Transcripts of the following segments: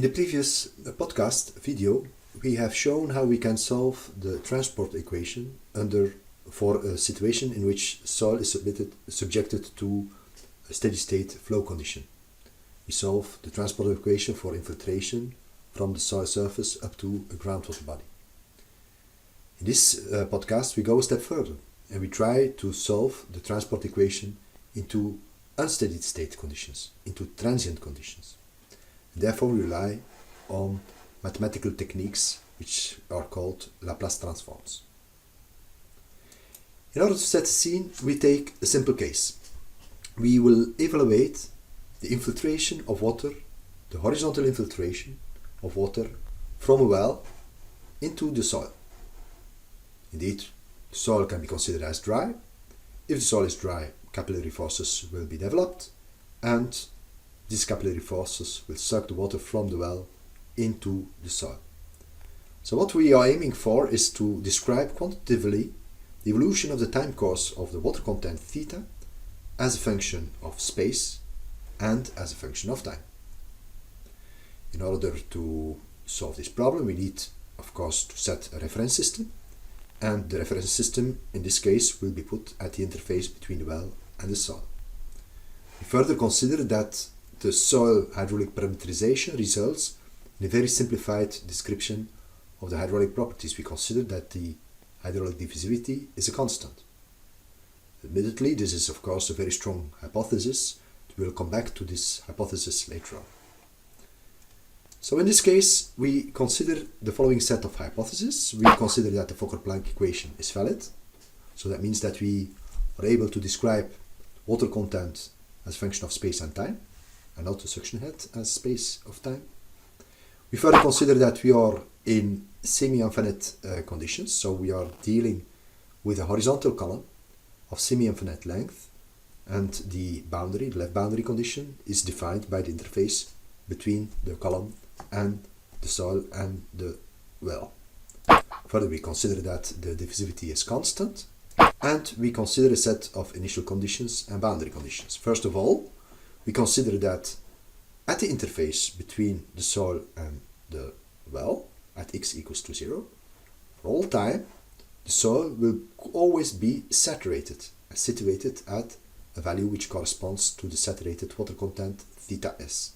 In the previous podcast video, we have shown how we can solve the transport equation for a situation in which soil is subjected to a steady state flow condition. We solve the transport equation for infiltration from the soil surface up to a groundwater body. In this podcast, we go a step further and we try to solve the transport equation into unsteady state conditions, into transient conditions. Therefore, we rely on mathematical techniques which are called Laplace transforms. In order to set the scene, we take a simple case. We will evaluate the infiltration of water, the horizontal infiltration of water from a well into the soil. Indeed, the soil can be considered as dry. If the soil is dry, capillary forces will be developed, and these capillary forces will suck the water from the well into the soil. So what we are aiming for is to describe quantitatively the evolution of the time course of the water content theta as a function of space and as a function of time. In order to solve this problem, we need, of course, to set a reference system, and the reference system in this case will be put at the interface between the well and the soil. We further consider that the soil hydraulic parameterization results in a very simplified description of the hydraulic properties. We consider that the hydraulic diffusivity is a constant. Admittedly, this is of course a very strong hypothesis. We will come back to this hypothesis later on. So in this case, we consider the following set of hypotheses. We consider that the Fokker-Planck equation is valid. So that means that we are able to describe water content as a function of space and time, and not the suction head as space of time. We further consider that we are in semi-infinite conditions, so we are dealing with a horizontal column of semi-infinite length, and the left boundary condition, is defined by the interface between the column and the soil and the well. Further, we consider that the diffusivity is constant, and we consider a set of initial conditions and boundary conditions. First of all, we consider that at the interface between the soil and the well, at x equals to 0, for all time, the soil will always be saturated and situated at a value which corresponds to the saturated water content theta s.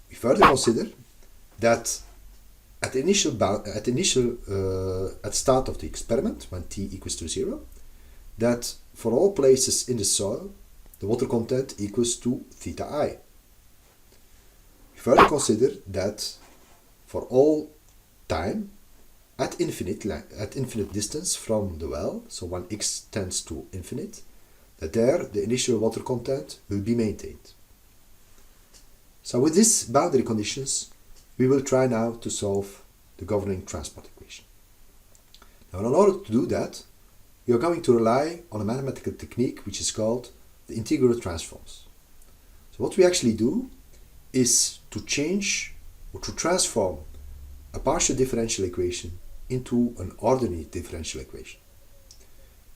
We further consider that at the start of the experiment, when t equals to 0, that for all places in the soil, the water content equals to theta I. We further consider that for all time at infinite distance from the well, so when x tends to infinite, that there the initial water content will be maintained. So with these boundary conditions, we will try now to solve the governing transport equation. Now, in order to do that, we are going to rely on a mathematical technique which is called the integral transforms. So what we actually do is to change or to transform a partial differential equation into an ordinary differential equation.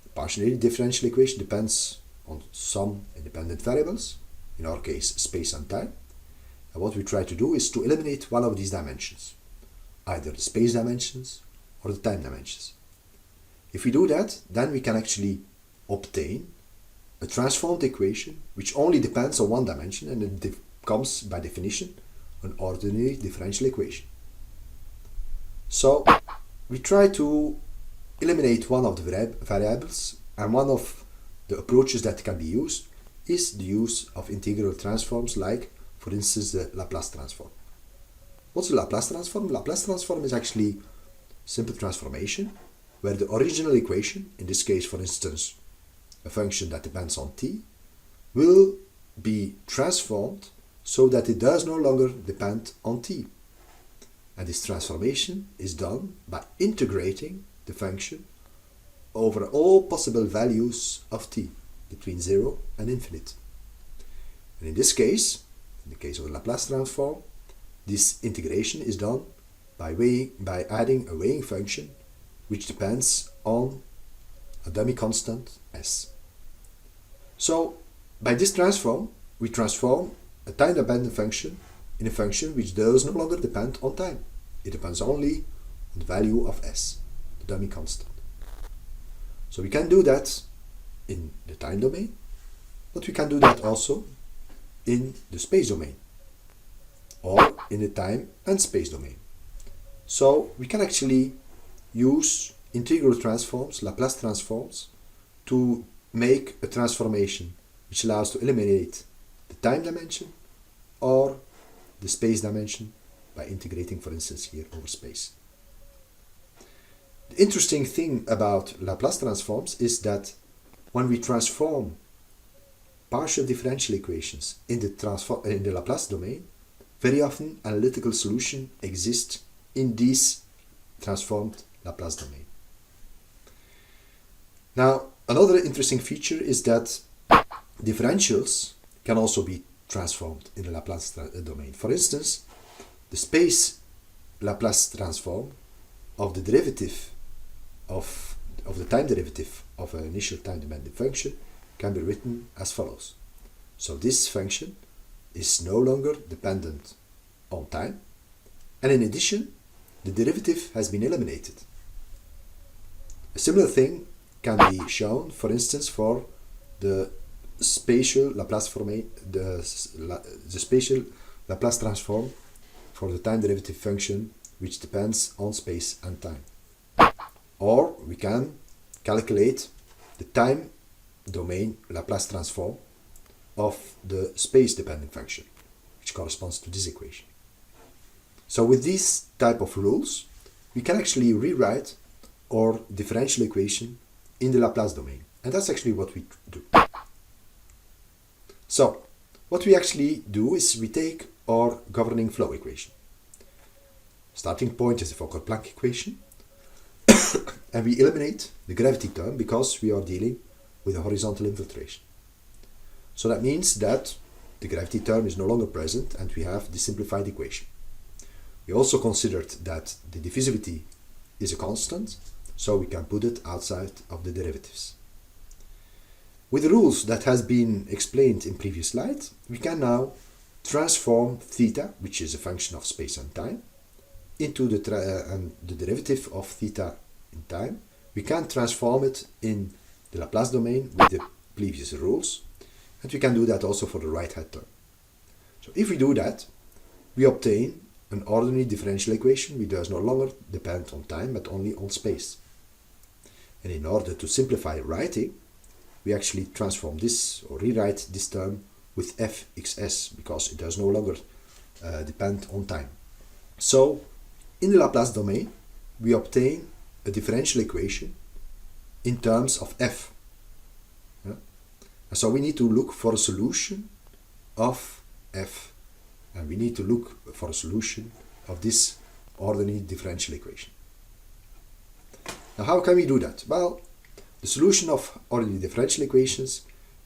The partial differential equation depends on some independent variables, in our case space and time, and what we try to do is to eliminate one of these dimensions, either the space dimensions or the time dimensions. If we do that, then we can actually obtain a transformed equation which only depends on one dimension, and it becomes, by definition, an ordinary differential equation. So we try to eliminate one of the variables, and one of the approaches that can be used is the use of integral transforms, like, for instance, the Laplace transform. What's the Laplace transform? Laplace transform is actually simple transformation where the original equation, in this case, for instance, a function that depends on t, will be transformed so that it does no longer depend on t. And this transformation is done by integrating the function over all possible values of t between 0 and infinite. And in this case, in the case of the Laplace transform, this integration is done by adding a weighing function which depends on a dummy constant s. So by this transform, we transform a time-dependent function in a function which does no longer depend on time. It depends only on the value of s, the dummy constant. So we can do that in the time domain, but we can do that also in the space domain, or in the time and space domain. So we can actually use integral transforms, Laplace transforms, to make a transformation which allows to eliminate the time dimension or the space dimension by integrating, for instance, here over space. The interesting thing about Laplace transforms is that when we transform partial differential equations in the Laplace domain, very often analytical solution exists in this transformed Laplace domain. Now, another interesting feature is that differentials can also be transformed in the Laplace domain. For instance, the space Laplace transform of the derivative of the time derivative of an initial time-dependent function can be written as follows. So this function is no longer dependent on time, and in addition, the derivative has been eliminated. A similar thing can be shown, for instance, for the spatial Laplace spatial Laplace transform for the time derivative function which depends on space and time. Or we can calculate the time domain Laplace transform of the space dependent function, which corresponds to this equation. So with these type of rules, we can actually rewrite our differential equation in the Laplace domain. And that's actually what we do. So what we actually do is we take our governing flow equation. Starting point is the Fokker-Planck equation. And we eliminate the gravity term because we are dealing with a horizontal infiltration. So that means that the gravity term is no longer present and we have the simplified equation. We also considered that the diffusivity is a constant, so we can put it outside of the derivatives. With the rules that has been explained in previous slide, we can now transform theta, which is a function of space and time, into the derivative of theta in time. We can transform it in the Laplace domain with the previous rules, and we can do that also for the right-hand term. So if we do that, we obtain an ordinary differential equation which does no longer depend on time but only on space. And in order to simplify writing, we actually transform this or rewrite this term with fxs because it does no longer depend on time. So in the Laplace domain, we obtain a differential equation in terms of f. Yeah? And so we need to look for a solution of f, and we need to look for a solution of this ordinary differential equation. Now how can we do that? Well, the solution of ordinary differential equations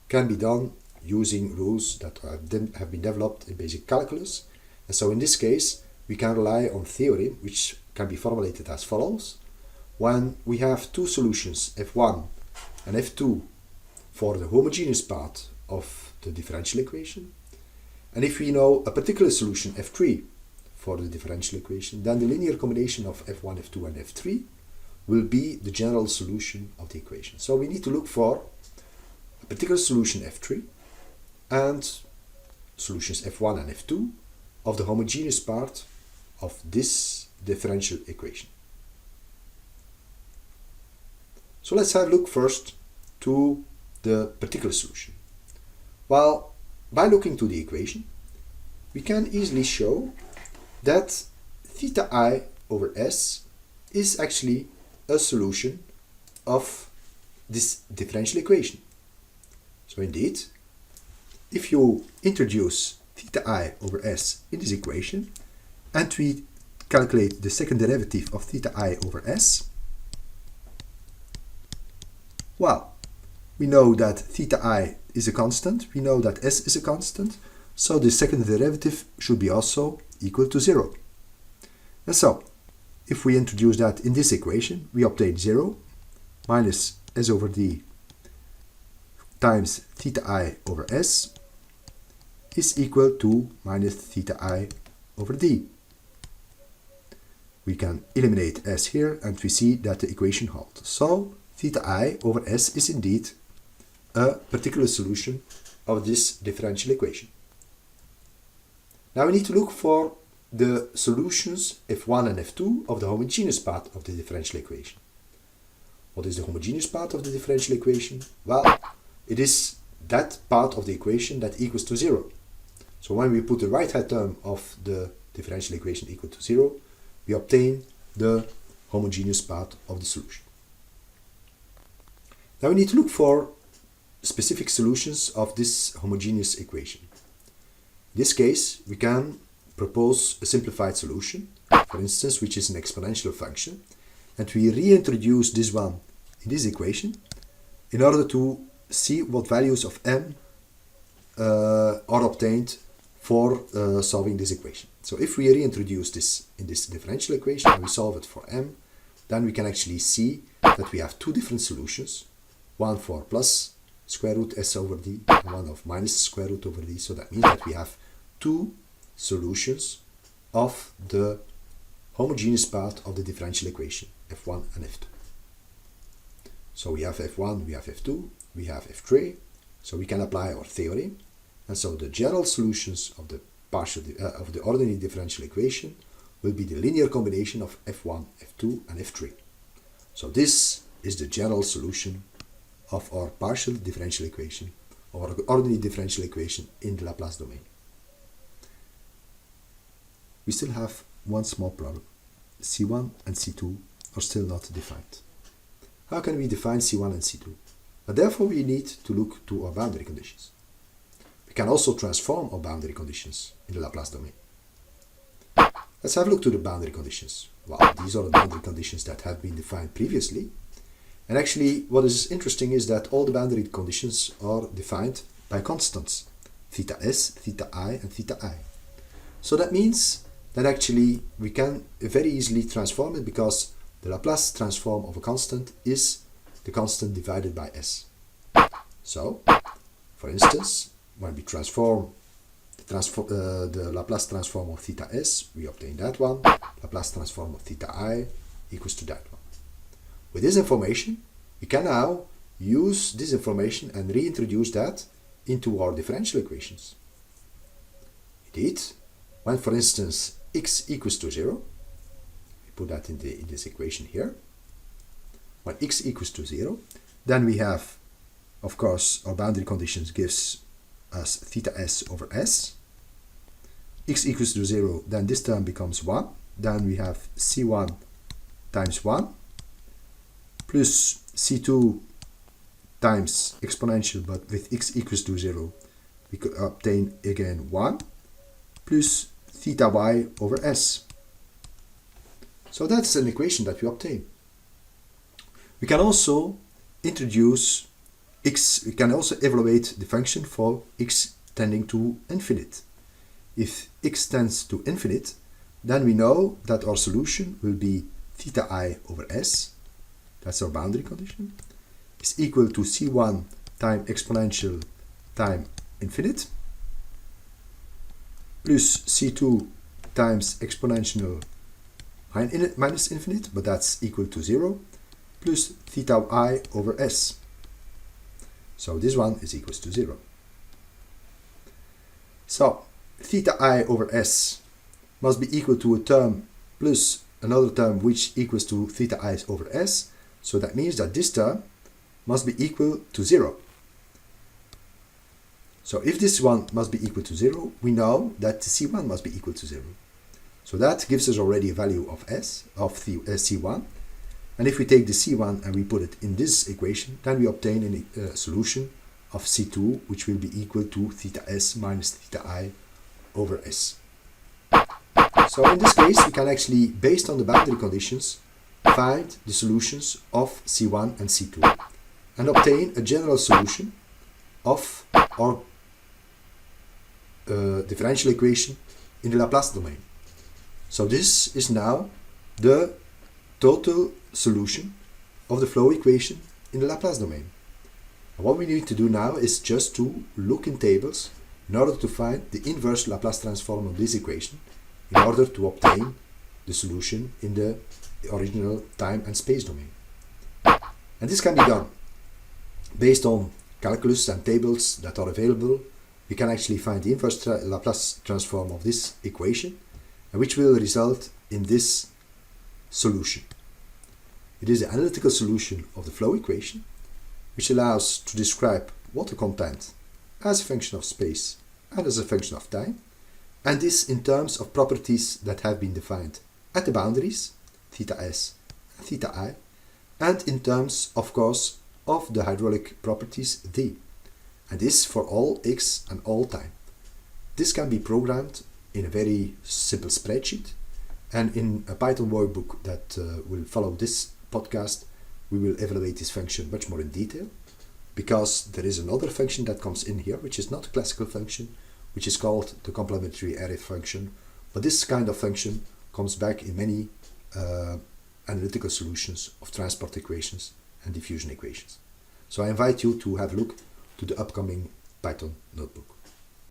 can be done using rules that have been developed in basic calculus. And so in this case, we can rely on theorem, which can be formulated as follows. When we have two solutions, f1 and f2, for the homogeneous part of the differential equation, and if we know a particular solution, f3, for the differential equation, then the linear combination of f1, f2, and f3 will be the general solution of the equation. So we need to look for a particular solution f3 and solutions f1 and f2 of the homogeneous part of this differential equation. So let's have a look first to the particular solution. Well, by looking to the equation, we can easily show that theta I over s is actually a solution of this differential equation. So indeed, if you introduce theta I over s in this equation and we calculate the second derivative of theta I over s, well, we know that theta I is a constant, we know that s is a constant, so the second derivative should be also equal to 0. And so, if we introduce that in this equation, we obtain 0 minus s over d times theta I over s is equal to minus theta I over d. We can eliminate s here and we see that the equation holds. So theta I over s is indeed a particular solution of this differential equation. Now we need to look for the solutions f1 and f2 of the homogeneous part of the differential equation. What is the homogeneous part of the differential equation? Well, it is that part of the equation that equals to 0. So when we put the right-hand term of the differential equation equal to 0, we obtain the homogeneous part of the solution. Now we need to look for specific solutions of this homogeneous equation. In this case, we can propose a simplified solution, for instance, which is an exponential function, and we reintroduce this one in this equation in order to see what values of m are obtained for solving this equation. So if we reintroduce this in this differential equation and we solve it for m, then we can actually see that we have two different solutions, one for plus square root s over d and one of minus square root over d. So that means that we have two solutions of the homogeneous part of the differential equation, f1 and f2. So we have f1, we have f2, we have f3, so we can apply our theory, and so the general solutions of the ordinary differential equation will be the linear combination of f1, f2 and f3. So this is the general solution of our partial differential equation, or ordinary differential equation in the Laplace domain. We still have one small problem. C1 and C2 are still not defined. How can we define C1 and C2? But therefore we need to look to our boundary conditions. We can also transform our boundary conditions in the Laplace domain. Let's have a look to the boundary conditions. Well, these are the boundary conditions that have been defined previously. And actually, what is interesting is that all the boundary conditions are defined by constants, theta s, theta I, and theta I. So that means that actually we can very easily transform it, because the Laplace transform of a constant is the constant divided by s. So, for instance, when we transform the Laplace transform of theta s, we obtain that one. Laplace transform of theta I equals to that one. With this information, we can now use this information and reintroduce that into our differential equations. Indeed, when, for instance, x equals to 0, we put that in this equation here. When x equals to 0, then we have, of course, our boundary conditions gives us theta s over s. X equals to 0, then this term becomes 1. Then we have c1 times 1 plus c2 times exponential, but with x equals to 0, we could obtain again 1 plus theta y over s. So that's an equation that we obtain. We can also introduce x, we can also evaluate the function for x tending to infinite. If x tends to infinite, then we know that our solution will be theta I over s, that's our boundary condition, is equal to c1 times exponential times infinite, plus c2 times exponential minus infinite, but that's equal to 0, plus theta I over s. So this one is equals to 0. So theta I over s must be equal to a term plus another term which equals to theta I over s. So that means that this term must be equal to 0. So if this one must be equal to 0, we know that c1 must be equal to 0. So that gives us already a value of s, of c1. And if we take the c1 and we put it in this equation, then we obtain a solution of c2, which will be equal to theta s minus theta I over s. So in this case, we can actually, based on the boundary conditions, find the solutions of c1 and c2 and obtain a general solution of our differential equation in the Laplace domain. So this is now the total solution of the flow equation in the Laplace domain. And what we need to do now is just to look in tables in order to find the inverse Laplace transform of this equation in order to obtain the solution in the original time and space domain. And this can be done based on calculus and tables that are available. We can actually find the inverse Laplace transform of this equation, which will result in this solution. It is the analytical solution of the flow equation, which allows to describe water content as a function of space and as a function of time, and this in terms of properties that have been defined at the boundaries, theta s and theta I, and in terms, of course, of the hydraulic properties d, and this for all x and all time. This can be programmed in a very simple spreadsheet, and in a Python workbook that will follow this podcast, we will evaluate this function much more in detail, because there is another function that comes in here, which is not a classical function, which is called the complementary area function, but this kind of function comes back in many analytical solutions of transport equations and diffusion equations. So I invite you to have a look to the upcoming Python notebook.